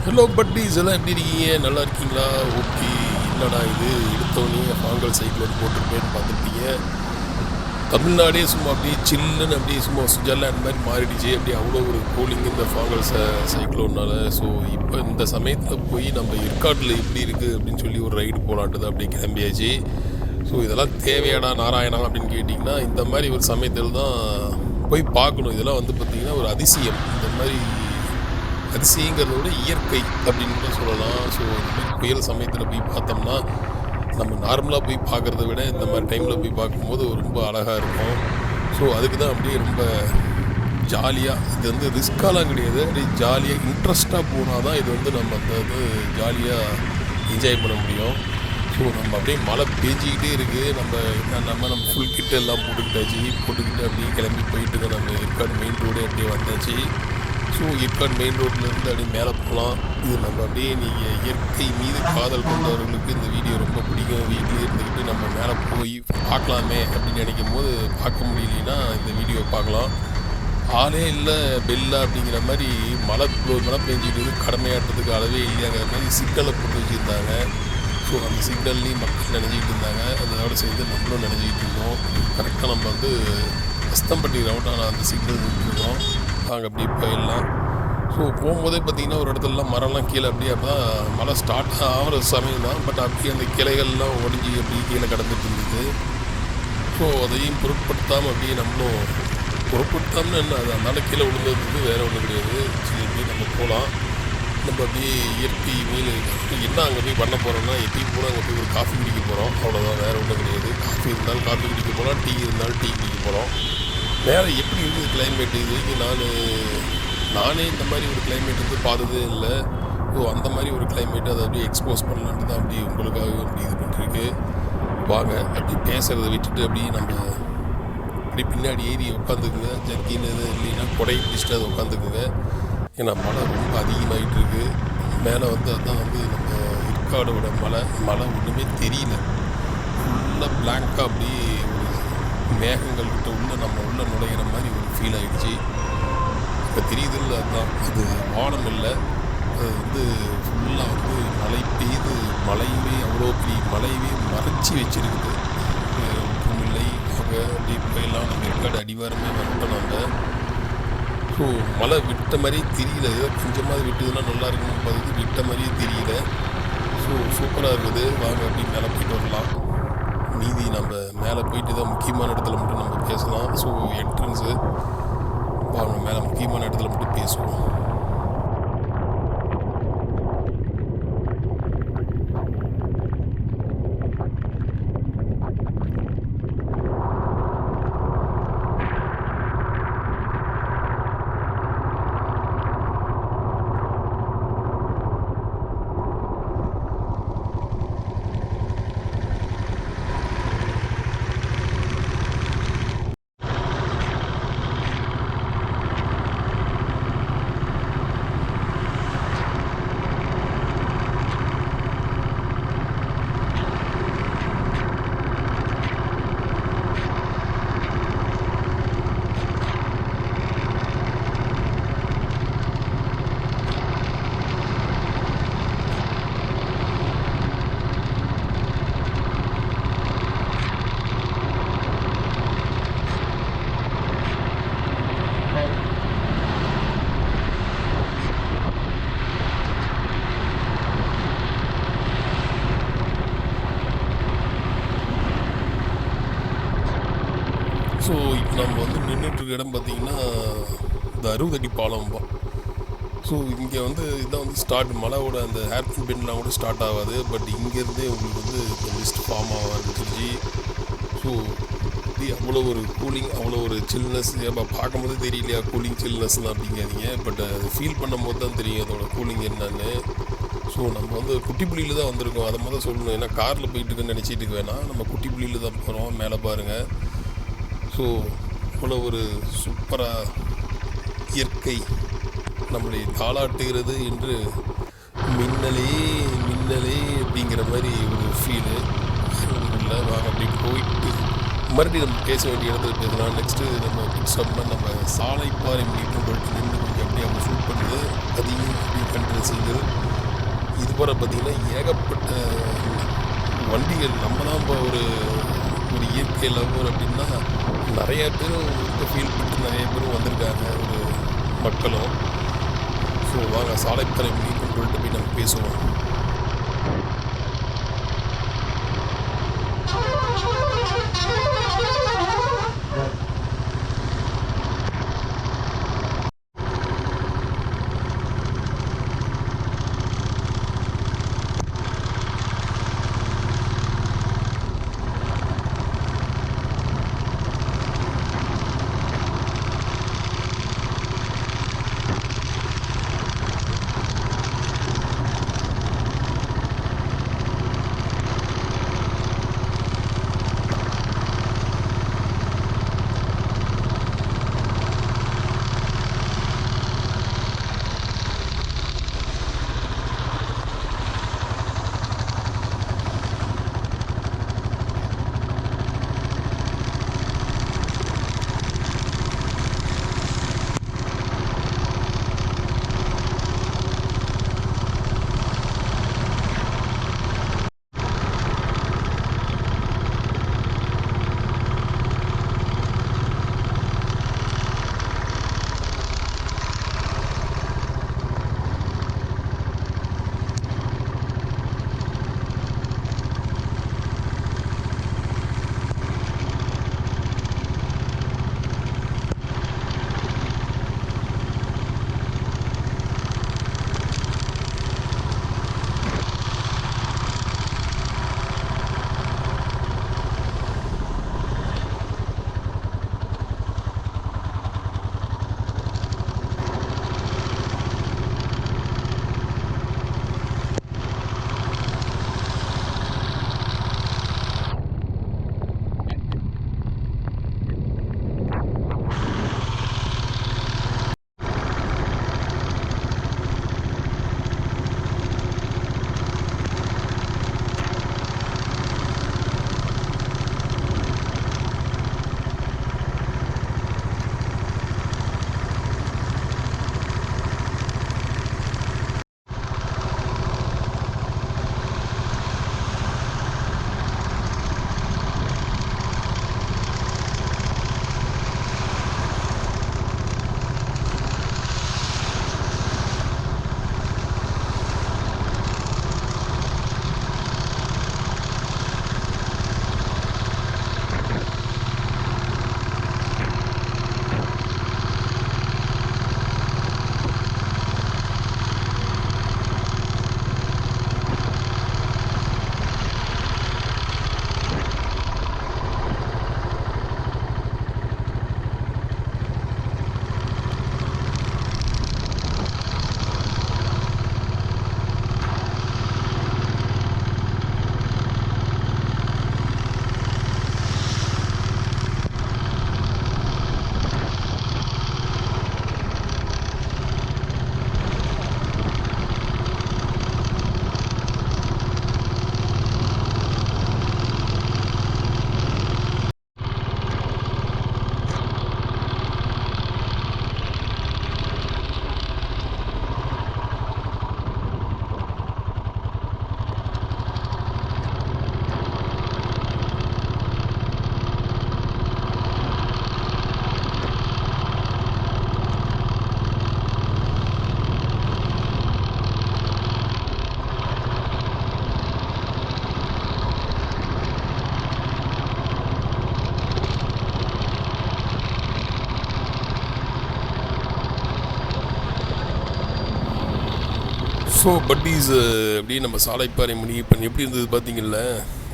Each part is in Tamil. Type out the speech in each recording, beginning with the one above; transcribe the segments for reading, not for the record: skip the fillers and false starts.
ஹலோ பட்டீஸ், எல்லாம் எப்படி இருக்கீங்க? நல்லா இருக்கீங்களா? ஓகே. என்னடா இது எடுத்தோடனே ஃபாங்கல் சைக்ளோன் போட்டிருப்பேன்னு பார்த்துருப்பீங்க. தமிழ்நாடே சும்மா அப்படியே சில்லுன்னு அப்படியே சும்மா சுவிட்சர்லாண்ட் மாதிரி மாறிடுச்சு. அப்படியே அவ்வளோ ஒரு கூலிங் இந்த ஃபாங்கல் சைக்ளோனால். ஸோ இப்போ இந்த சமயத்தில் போய் நம்ம ஏற்காட்டில் எப்படி இருக்குது அப்படின்னு சொல்லி ஒரு ரைடு போகலான்ட்டு தான் அப்படியே கிளம்பியாச்சு. ஸோ இதெல்லாம் தேவையாடா நாராயணா அப்படின்னு கேட்டிங்கன்னா, இந்த மாதிரி ஒரு சமயத்தில் தான் போய் பார்க்கணும். இதெல்லாம் வந்து பார்த்திங்கன்னா ஒரு அதிசயம். இந்த மாதிரி அதிசயங்கிறத விட இயற்கை அப்படின்னு கூட சொல்லலாம். ஸோ இந்த மாதிரி புயல் சமயத்தில் போய் பார்த்தோம்னா, நம்ம நார்மலாக போய் பார்க்குறத விட இந்த மாதிரி டைமில் போய் பார்க்கும்போது ரொம்ப அழகாக இருக்கும். ஸோ அதுக்கு தான் அப்படியே ரொம்ப ஜாலியாக, இது வந்து ரிஸ்க்காலாம் கிடையாது, அப்படியே ஜாலியாக இன்ட்ரெஸ்ட்டாக போனால் தான் இது வந்து நம்ம அந்த இது ஜாலியாக என்ஜாய் பண்ண முடியும். ஸோ நம்ம அப்படியே மழை பேஞ்சிக்கிட்டே இருக்குது. நம்ம ஃபுல் கிட்ட எல்லாம் போட்டுக்கிட்டு அப்படியே கிளம்பி போயிட்டு நம்ம ஏற்காடு மெயின் ரோடே அப்படியே வந்தாச்சு. ஸோ ஏற்காடு மெயின் ரோட்லேருந்து அப்படியே மேலே போகலாம். இது நம்ம அப்படியே நீங்கள் இயற்கை மீது காதல் கொண்டவர்களுக்கு இந்த வீடியோ ரொம்ப பிடிக்கும். வீட்டிலே இருந்துக்கிட்டு நம்ம மேலே போய் பார்க்கலாமே அப்படின்னு நினைக்கும் போது பார்க்க முடியலன்னா இந்த வீடியோ பார்க்கலாம். ஆளே இல்லை பெல்லா அப்படிங்கிற மாதிரி மழை பெஞ்சிட்டு கடமையாட்டத்துக்கு அளவே இல்லையாங்கிற மாதிரி சிக்னலை போட்டு வச்சுருந்தாங்க. ஸோ அந்த சிக்னல்லையும் மக்கள் நினைஞ்சிக்கிட்டு இருந்தாங்க. அதோட சேர்ந்து நம்மளும் நினைஞ்சிக்கிட்டு இருந்தோம். கரெக்டாக நம்ம வந்து அஸ்தம்பட்டி ரவுண்டான அந்த சிக்னல் விட்டுருந்தோம். நாங்கள் அப்படி போயிடலாம். ஸோ போகும்போதே பார்த்திங்கன்னா ஒரு இடத்துலலாம் மரம்லாம் கீழே அப்படியே அப்போ தான் மழை ஸ்டார்ட் ஆகிற சமயம் தான். பட் அப்படியே அந்த கிளைகள்லாம் ஒடிஞ்சி அப்படியே கீழே கிடந்துட்டு இருந்தது. ஸோ அதையும் பொருட்படுத்தாமல் அப்படியே நம்மளும் பொருட்படுத்தாமல் என்ன அது அதனால் கீழே விழுந்தது வேறு ஒன்றும் கிடையாது. சரி அப்படியே நம்ம போகலாம். நம்ம அப்படியே இயற்கை மீன் என்ன அங்கே போய் பண்ண போகிறோம்னா, எப்பயும் போனால் அங்கே போய் ஒரு காஃபி குடிக்க போகிறோம். அவ்வளோதான், வேறு ஒன்றும் கிடையாது. காஃபி இருந்தாலும் காஃபி குடிக்க போகிறோம், டீ இருந்தாலும் டீ குடிக்க போகிறோம். வேறு எப்படி இருக்குது கிளைமேட்? இது வரைக்கும் நானே இந்த மாதிரி ஒரு கிளைமேட் வந்து பார்த்ததே இல்லை. அந்த மாதிரி ஒரு கிளைமேட் அதை அப்படியே எக்ஸ்போஸ் பண்ணலான்ட்டு தான் அப்படியே உங்களுக்காக அப்படி இது பண்ணிருக்கு. வாங்க அப்படி பேசுகிறத விட்டுட்டு அப்படியே நம்ம அப்படி பின்னாடி ஏறி உட்காந்துக்குங்க. ஜர்க்கின்னு எது இல்லைன்னா கொடை பிடிச்சிட்டு அதை உட்காந்துக்குங்க. ஏன்னா மழை ரொம்ப அதிகமாகிட்டு இருக்குது. மேலே வந்து அதுதான் வந்து நம்ம ஏற்காடோட மழை ஒன்றுமே தெரியல. ஃபுல்லாக பிளாங்காக அப்படியே ஒரு மேகங்கள் கிட்ட நம்ம உள்ள நுழையிற மாதிரி ஒரு ஃபீல் ஆகிடுச்சு. இப்போ தெரியுது இல்லை, அதுதான் அது வானம் இல்லை, அது வந்து ஃபுல்லாக வந்து மழை பெய்து மழையவே அவ்வளோ பெரிய மழையவே மறைச்சி வச்சுருக்குது. ஒன்றுமில்லை அவங்க அப்படி போயெல்லாம் நம்ம ஏற்காடு அடிவாரமே வந்துட்டோம் நம்ம. ஸோ மழை விட்ட மாதிரியே தெரியல. ஏதோ கொஞ்சமாவது விட்டதுன்னா நல்லா இருக்கணும், பார்த்து விட்ட மாதிரியே தெரியல. ஸோ சூப்பராக இருக்குது. வாங்க அப்படி மேலே போயிட்டு வரலாம். மீதி நம்ம மேலே போயிட்டு தான் முக்கியமான இடத்துல மட்டும் நம்ம பேசலாம். ஸோ என்ட்ரன்ஸு வாங்க மேலே முக்கியமான இடத்துல மட்டும் பேசுவோம். ஸோ இப்போ நம்ம வந்து நின்றுட்டுருக்க இடம் பார்த்திங்கன்னா இந்த 60 அடி பாலம். ஸோ இங்கே வந்து இதான் வந்து ஸ்டார்ட் மழையோட அந்த ஹேர்பின் பெண்ட்லாம் கூட ஸ்டார்ட் ஆகாது. பட் இங்கேருந்தே உங்களுக்கு வந்து இந்த மிஸ்ட் ஃபார்ம் ஆக ஆரம்பிச்சிருச்சு. ஸோ இது அவ்வளோ ஒரு கூலிங், அவ்வளோ ஒரு சில்னஸ். இப்போ பார்க்கும்போது தெரியலையா கூலிங் சில்னஸ்லாம் அப்படிங்காதீங்க. பட் அது ஃபீல் பண்ணும் போது தான் தெரியும் அதோட கூலிங் என்னன்னு. ஸோ நம்ம வந்து குட்டிப்புள்ளியில் தான் வந்திருக்கோம், அதை முதல் சொல்லணும். ஏன்னா காரில் போயிட்டுருக்குன்னு நினச்சிட்டு இருக்க வேணாம், நம்ம குட்டிப்புள்ளியில் தான் போகிறோம். மேலே பாருங்கள். ஸோ அவ்வளோ ஒரு சூப்பராக இயற்கை நம்மளை தாளாட்டுகிறது என்று மின்னலே மின்னலே அப்படிங்கிற மாதிரி ஒரு ஃபீலு. இல்லை வாங்க அப்படி போயிட்டு மறுபடியும் நம்ம பேச வேண்டிய இடத்துல பேசலாம். நெக்ஸ்ட்டு நம்ம பிக் ஸ்டாப்னா நம்ம சாலைப்பாறை மீட்டும் போயிட்டு நின்று கொஞ்சம் அப்படியே அவங்க ஷூட் பண்ணுறது அதையும் அப்படியே கண்டு ரசிங்கள். இது போல் பார்த்திங்கன்னா ஏகப்பட்ட வண்டிகள். நம்ம தான் இப்போ ஒரு ஒரு இயற்கை லவ்வர் அப்படின்னா நிறைய பேரும் ரொம்ப ஃபீல் பண்ணிட்டு நிறைய பேரும் வந்திருக்காங்க ஒரு மக்களும். ஸோ வாங்க சாலைப்பாறை மீட்டும் சொல்லிட்டு போய் நம்ம பேசுவோம். ஸோ பட்டீஸ் அப்படியே நம்ம சாலைப்பாறை முனி இப்போ எப்படி இருந்தது பார்த்தீங்கல்ல.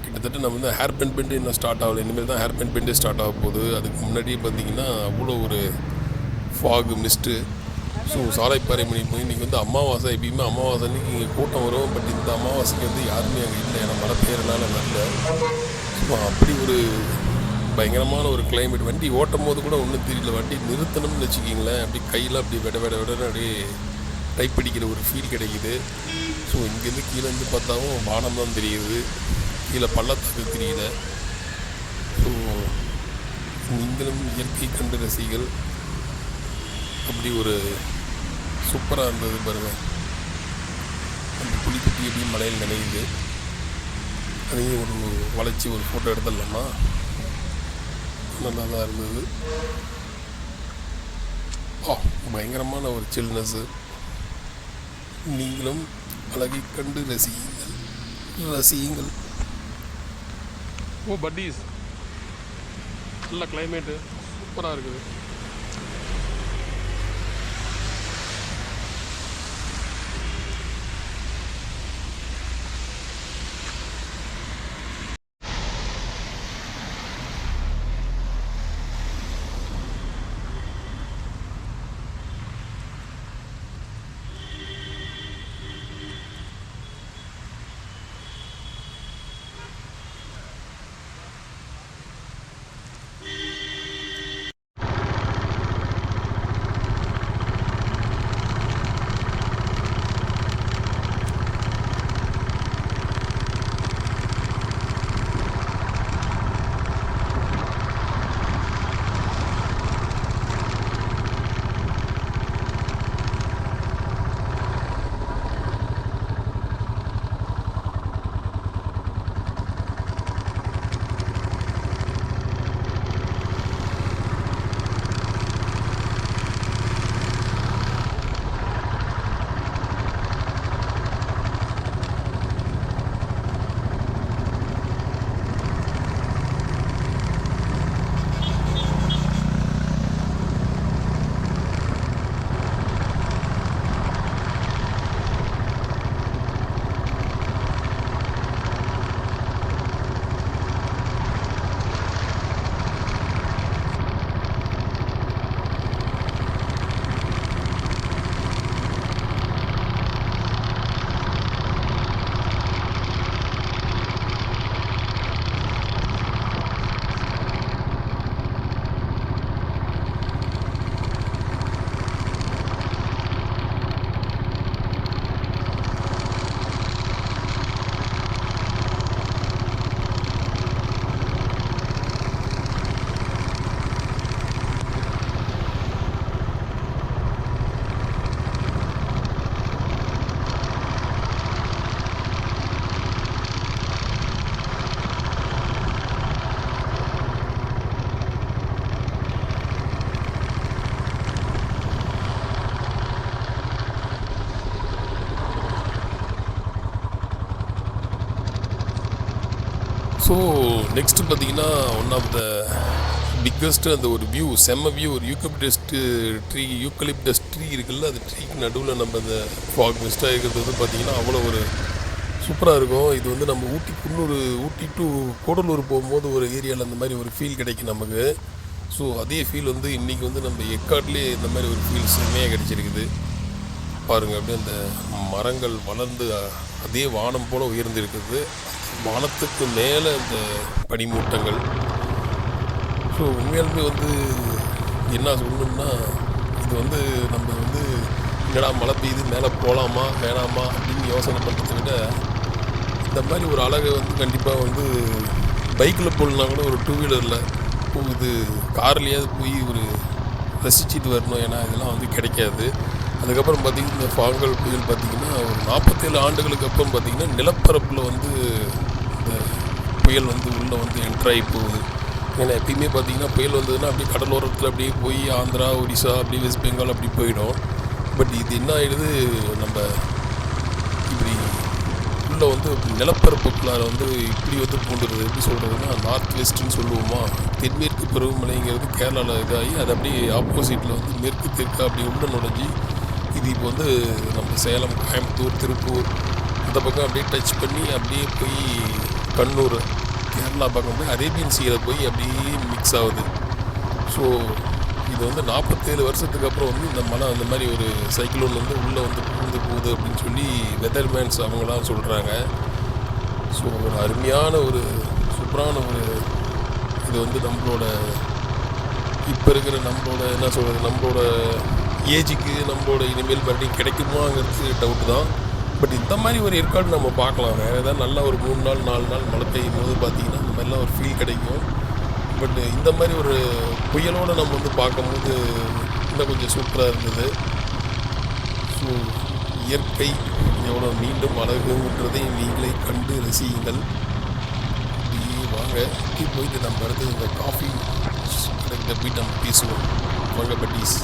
கிட்டத்தட்ட நம்ம வந்து ஹேர் பென் பெண்டு இன்னும் ஸ்டார்ட் ஆகலை. இனிமேல் தான் ஹேர் பென் பெண்டே ஸ்டார்ட் ஆக போகுது. அதுக்கு முன்னாடியே பார்த்தீங்கன்னா அவ்வளோ ஒரு ஃபாகு மிஸ்ட்டு. ஸோ சாலைப்பாறை முனி போய் இன்றைக்கி வந்து அமாவாசை. எப்பயுமே அமாவாசை அன்றைக்கி இங்கே கூட்டம் வரும். பட் இந்த அமாவாசைக்கு வந்து யாருமே அங்கே இல்லை. ஏன்னா மழை பெய்யறனால வரல. ஸோ அப்படி ஒரு பயங்கரமான ஒரு கிளைமேட். வண்டி ஓட்டும் போது கூட ஒன்றும் தெரியல. வண்டி நிறுத்தணும்னு வச்சுக்கிங்களேன், அப்படி கையில் அப்படி விடன்னு அப்படியே டைப் அடிக்கிற ஒரு ஃபீல் கிடைக்குது. ஸோ இங்கேருந்து கீழேருந்து பார்த்தாவும் வானம் தான் தெரியுது, கீழே பள்ளத்தாக்கு தெரியல. ஸோ நீங்களும் இயற்கை கண்டு ரசிகள். அப்படி ஒரு சூப்பராக இருந்தது பாருங்கள். அந்த புலிக்குட்டி எப்படி மலையில் நினைவுது, அதையும் ஒரு வளைச்சி ஒரு ஃபோட்டோ எடுத்துடலாமா? நல்லா தான் இருந்தது. பயங்கரமான ஒரு சில்னஸ்ஸு. நீங்களும் அழகை கண்டு ரசியுங்கள். பட்டீஸ், நல்ல கிளைமேட்டு சூப்பராக இருக்குது. ஸோ நெக்ஸ்ட்டு பார்த்தீங்கன்னா ஒன் ஆஃப் த பிக்கஸ்ட்டு அந்த ஒரு வியூ, செம்ம வியூ, ஒரு யூக்கலிப்டஸ் ட்ரீ இருக்குல்ல, அது ட்ரீக்கு நடுவில் நம்ம அந்த ஃபாக் மிஸ்டாக இருக்கிறது வந்து பார்த்திங்கன்னா அவ்வளோ ஒரு சூப்பராக இருக்கும். இது வந்து நம்ம ஊட்டி டு கூடலூர் போகும்போது ஒரு ஏரியாவில் அந்த மாதிரி ஒரு ஃபீல் கிடைக்கும் நமக்கு. ஸோ அதே ஃபீல் வந்து இன்றைக்கி வந்து நம்ம ஏற்காட்லேயே இந்த மாதிரி ஒரு ஃபீல் செம்மையாக கிடச்சிருக்குது பாருங்கள். அப்படியே அந்த மரங்கள் வளர்ந்து அதே வானம் போல் உயர்ந்திருக்குது, வானத்துக்கு மேலே இந்த பனிமூட்டங்கள். ஸோ உண்மையாலுமே வந்து என்ன சொல்லணும்னா, இது வந்து நம்ம வந்து என்னடா மழை பெய்யுது மேலே போகலாமா வேணாமா அப்படின்னு யோசனை பண்ணுறதை விட, இந்த மாதிரி ஒரு அழகை வந்து கண்டிப்பாக வந்து பைக்கில் போகலனா கூட ஒரு டூ வீலரில் போகுது, கார்லேயாவது போய் ஒரு ரசிச்சுட்டு வரணும். ஏன்னா இதெல்லாம் வந்து கிடைக்காது. அதுக்கப்புறம் பார்த்திங்கன்னா இந்த ஃபாங்கல் புயல் பார்த்திங்கன்னா ஒரு 47 ஆண்டுகளுக்கு அப்புறம் பார்த்திங்கன்னா நிலப்பரப்பில் வந்து இந்த புயல் வந்து உள்ளே வந்து என்ட்ராகி போகுது. ஏன்னா எப்பயுமே பார்த்திங்கன்னா புயல் வந்ததுன்னா அப்படியே கடலோரத்தில் அப்படியே போய் ஆந்திரா, ஒடிசா, அப்படி வெஸ்ட் பெங்கால் அப்படி போயிடும். பட் இது என்ன ஆகிடுது, நம்ம இப்படி உள்ளே வந்து நிலப்பரப்புக்குள்ளார வந்து இப்படி வந்து பூண்டுறது. எப்படி சொல்கிறதுனா, நார்த் வெஸ்ட்டுன்னு சொல்லுவோமா, தென்மேற்கு பருவமழைங்கிறது கேரளாவில் இதாகி அது அப்படியே ஆப்போசிட்டில் வந்து மேற்கு தெற்கு அப்படி உள்ள நுழைஞ்சி இது இப்போ வந்து நம்ம சேலம், கோயம்புத்தூர், திருப்பூர் இந்த பக்கம் அப்படியே டச் பண்ணி அப்படியே போய் கண்ணூர், கேரளா பக்கம் போய் அரேபியன் சீயில் போய் அப்படியே மிக்ஸ் ஆகுது. ஸோ இது வந்து 47 வருஷத்துக்கு அப்புறம் வந்து இந்த மழை அந்த மாதிரி ஒரு சைக்ளோன் வந்து உள்ளே வந்து பூந்து போகுது அப்படின்னு சொல்லி வெதர்மேன்ஸ் அவங்களாம் சொல்கிறாங்க. ஸோ ஒரு அருமையான ஒரு சூப்பரான ஒரு இது வந்து நம்மளோட இப்போ இருக்கிற நம்மளோட என்ன சொல்கிறது, நம்மளோட ஏஜுக்கு நம்மளோட இனிமேல் மறுபடியும் கிடைக்குமாங்கிறது டவுட்டு தான். பட் இந்த மாதிரி ஒரு ஏற்காடு நம்ம பார்க்கலாம். வேறு ஏதாவது நல்லா ஒரு 3 நாள் 4 நாள் மழை பெய்யும் போது பார்த்திங்கன்னா இந்த மாதிரிலாம் ஒரு ஃபீல் கிடைக்கும். பட் இந்த மாதிரி ஒரு புயலோடு நம்ம வந்து பார்க்கும்போது இன்னும் கொஞ்சம் சூப்பராக இருந்தது. ஸோ இயற்கை எவ்வளோ மீண்டும் அழகுன்றதை நீங்களே கண்டு ரசியுங்கள். அப்படியே வாங்க இப்படி போயிட்டு நம்ம அடுத்து இந்த காஃபி கிடைக்கிற போயிட்டு நம்ம பேசுவோம். வாங்க பட்டீஸ்.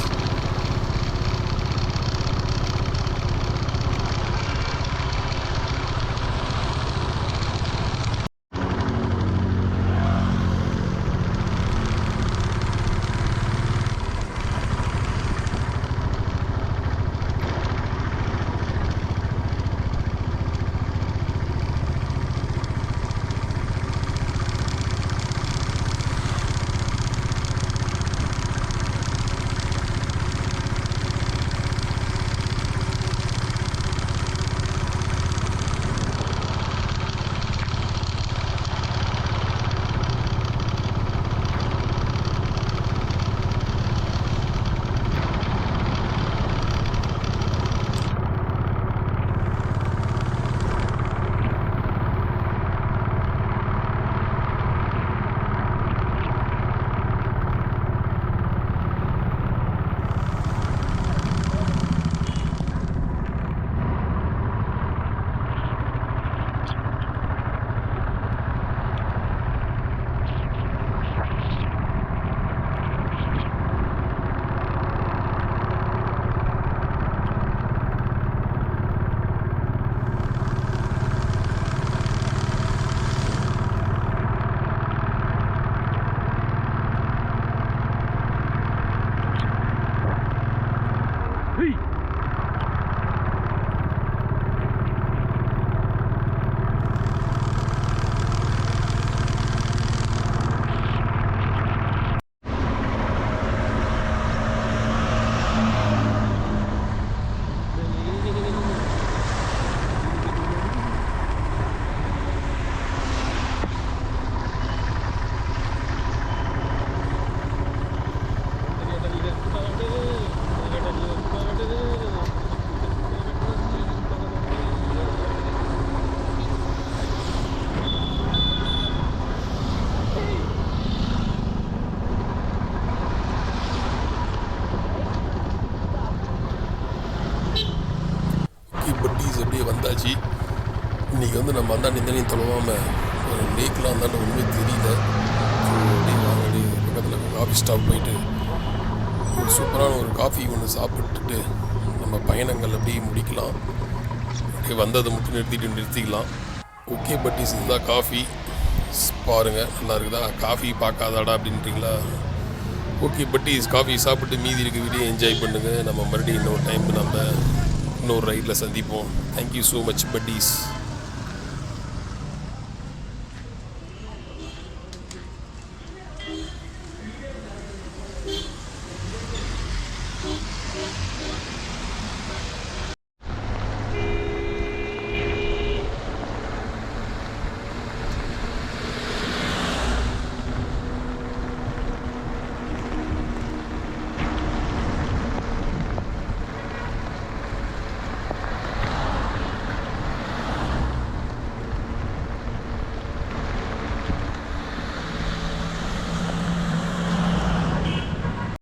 பட்டீஸ் அப்படியே வந்தாச்சு. இன்றைக்கி வந்து நம்ம அந்தாண்டி இந்தாண்டி தொலைவாமல் லேக்கெலாம் அந்தாண்ட ஒன்றுமே தெரியல. ஸோ அப்படியே வாங்கி பக்கத்தில் காஃபி ஸ்டாப் போயிட்டு ஒரு சூப்பரான ஒரு காஃபி ஒன்று சாப்பிட்டுட்டு நம்ம பயணங்கள் அப்படியே முடிக்கலாம். அப்படியே வந்ததை மட்டும் நிறுத்திக்கலாம். ஓகே பட்டீஸ், இதுதான் காஃபி பாருங்கள், நல்லா இருக்குதா? காஃபி பார்க்காதாடா அப்படின்றீங்களா? ஓகே பட்டீஸ், காஃபி சாப்பிட்டு மீதி இருக்க வீடியோ என்ஜாய் பண்ணுங்கள். நம்ம மறுபடியும் இன்னொரு டைம் நம்ம இன்னொரு ரைடில் சந்திப்போம். Thank you so much buddies.